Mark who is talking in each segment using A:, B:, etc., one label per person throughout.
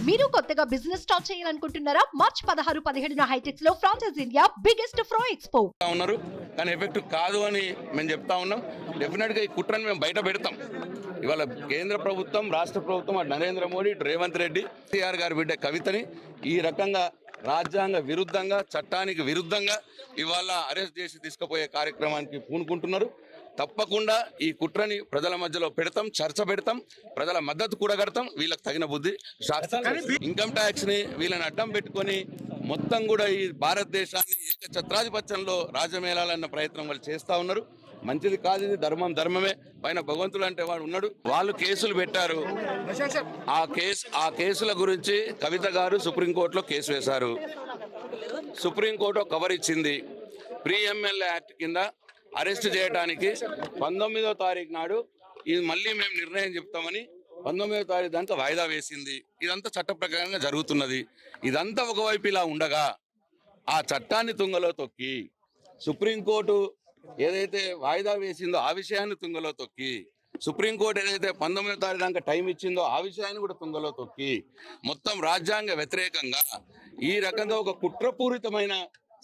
A: మీరు కొత్తగా business start చేయాలనుకుంటున్నారా? మార్చ్ 16, 17న హైటెక్స్ లో ఫ్రాన్సెస్ ఇండియా బిగ్గెస్ట్ ఫ్రో ఎక్స్పో
B: ఉన్నారు. కానీ ఎఫెక్ట్ కాదు అని మేము చెప్తా ఉన్నాం. డెఫినెట్గా ఈ కుట్రను మేము బయట పెడతాం. ఇవాళ కేంద్ర ప్రభుత్వం, రాష్ట్ర ప్రభుత్వం, అటు నరేంద్ర మోడీ, రేవంత్ రెడ్డి, కేసీఆర్ గారి బిడ్డ కవితని ఈ రకంగా రాజ్యాంగ విరుద్ధంగా, చట్టానికి విరుద్ధంగా ఇవాళ అరెస్ట్ చేసి తీసుకుపోయే కార్యక్రమానికి పూనుకుంటున్నారు. తప్పకుండా ఈ కుట్రని ప్రజల మధ్యలో పెడతాం, చర్చ పెడతాం, ప్రజల మద్దతు కూడా కడతాం. వీళ్ళకి తగిన బుద్ధి ఇన్కమ్ ట్యాక్స్ ని వీళ్ళని అడ్డం పెట్టుకొని మొత్తం కూడా ఈ భారతదేశాన్ని ఏకఛత్రాధిపత్యంలో రాజ్యమేళాలన్న ప్రయత్నం వాళ్ళు చేస్తా ఉన్నారు. మంచిది కాదు ఇది. ధర్మం ధర్మమే, పైన భగవంతుడు అంటే వాడు ఉన్నాడు. వాళ్ళు కేసులు పెట్టారు. ఆ కేసుల గురించి కవిత గారు సుప్రీంకోర్టులో కేసు వేశారు. సుప్రీంకోర్టు కవర్ ఇచ్చింది. ప్రీ ఎమ్మెల్యే యాక్ట్ కింద అరెస్ట్ చేయడానికి 19వ తారీఖు నాడు ఇది మళ్ళీ మేము నిర్ణయం చెప్తామని 19వ తారీఖు దాంట్లో వాయిదా వేసింది. ఇదంతా చట్ట ప్రకారంగా జరుగుతున్నది. ఇదంతా ఒకవైపు ఇలా ఉండగా ఆ చట్టాన్ని తుంగలో తొక్కి సుప్రీంకోర్టు ఏదైతే వాయిదా వేసిందో ఆ విషయాన్ని తుంగలో తొక్కి, సుప్రీంకోర్టు ఏదైతే 19వ తారీఖు దాకా టైం ఇచ్చిందో ఆ విషయాన్ని కూడా తుంగలో తొక్కి మొత్తం రాజ్యాంగ వ్యతిరేకంగా ఈ రకంగా ఒక కుట్రపూరితమైన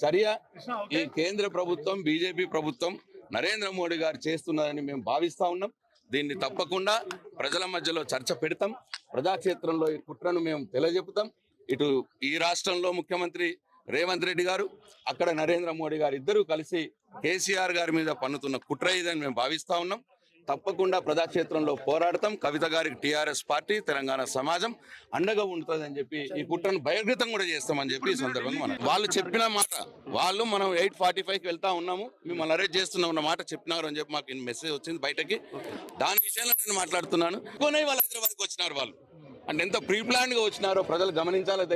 B: చర్య ఈ కేంద్ర ప్రభుత్వం, బీజేపీ ప్రభుత్వం, నరేంద్ర మోడీ గారు చేస్తున్నారని మేము భావిస్తా ఉన్నాం. దీన్ని తప్పకుండా ప్రజల మధ్యలో చర్చ పెడతాం. ప్రజాక్షేత్రంలో ఈ కుట్రను మేము తెలియజెప్పుతాం. ఇటు ఈ రాష్ట్రంలో ముఖ్యమంత్రి రేవంత్ రెడ్డి గారు, అక్కడ నరేంద్ర మోడీ గారు ఇద్దరూ కలిసి కేసీఆర్ గారి మీద పన్నుతున్న కుట్ర ఇదని మేము భావిస్తా ఉన్నాం. తప్పకుండా ప్రజాక్షేత్రంలో పోరాడతాం. కవిత గారికి టీఆర్ఎస్ పార్టీ, తెలంగాణ సమాజం అండగా ఉంటుందని చెప్పి ఈ కుట్రను బహిర్గతం కూడా చేస్తామని చెప్పి ఈ సందర్భంగా వాళ్ళు చెప్పిన మాట, వాళ్ళు మనం 8:45కి వెళ్తా ఉన్నాము, మిమ్మల్ని అరెస్ట్ చేస్తున్నాం అన్న మాట చెప్పినారు అని చెప్పి మాకు మెసేజ్ వచ్చింది బయటకి. దాని విషయంలో నేను మాట్లాడుతున్నాను. వాళ్ళు హైదరాబాద్కి వచ్చినారు. వాళ్ళు అంటే ఎంత ప్రీ ప్లాన్గా వచ్చినారో ప్రజలు గమనించాలి.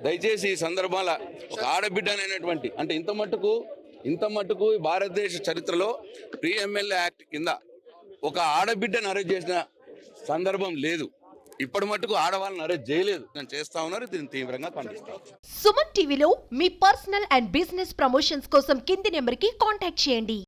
B: దయచేసి ఈ సందర్భాల ఒక ఆడబిడ్డ అనేటువంటి అంటే ఇంత మట్టుకు భారతదేశ చరిత్రలో ప్రీ ఎమ్మెల్యే యాక్ట్ కింద ఒక ఆడబిడ్డను అరెస్ట్ చేసిన సందర్భం లేదు. ఇప్పటి మట్టుకు ఆడవాళ్ళని అరెస్ట్ చేయలేదు. నేను చేస్తా ఉన్నారు. దీన్ని తీవ్రంగా ఖండిస్తాను.
A: సుమన్ టీవీలో మీ పర్సనల్ అండ్ బిజినెస్ ప్రమోషన్స్ కోసం కింది నెంబర్కి కాంటాక్ట్ చేయండి.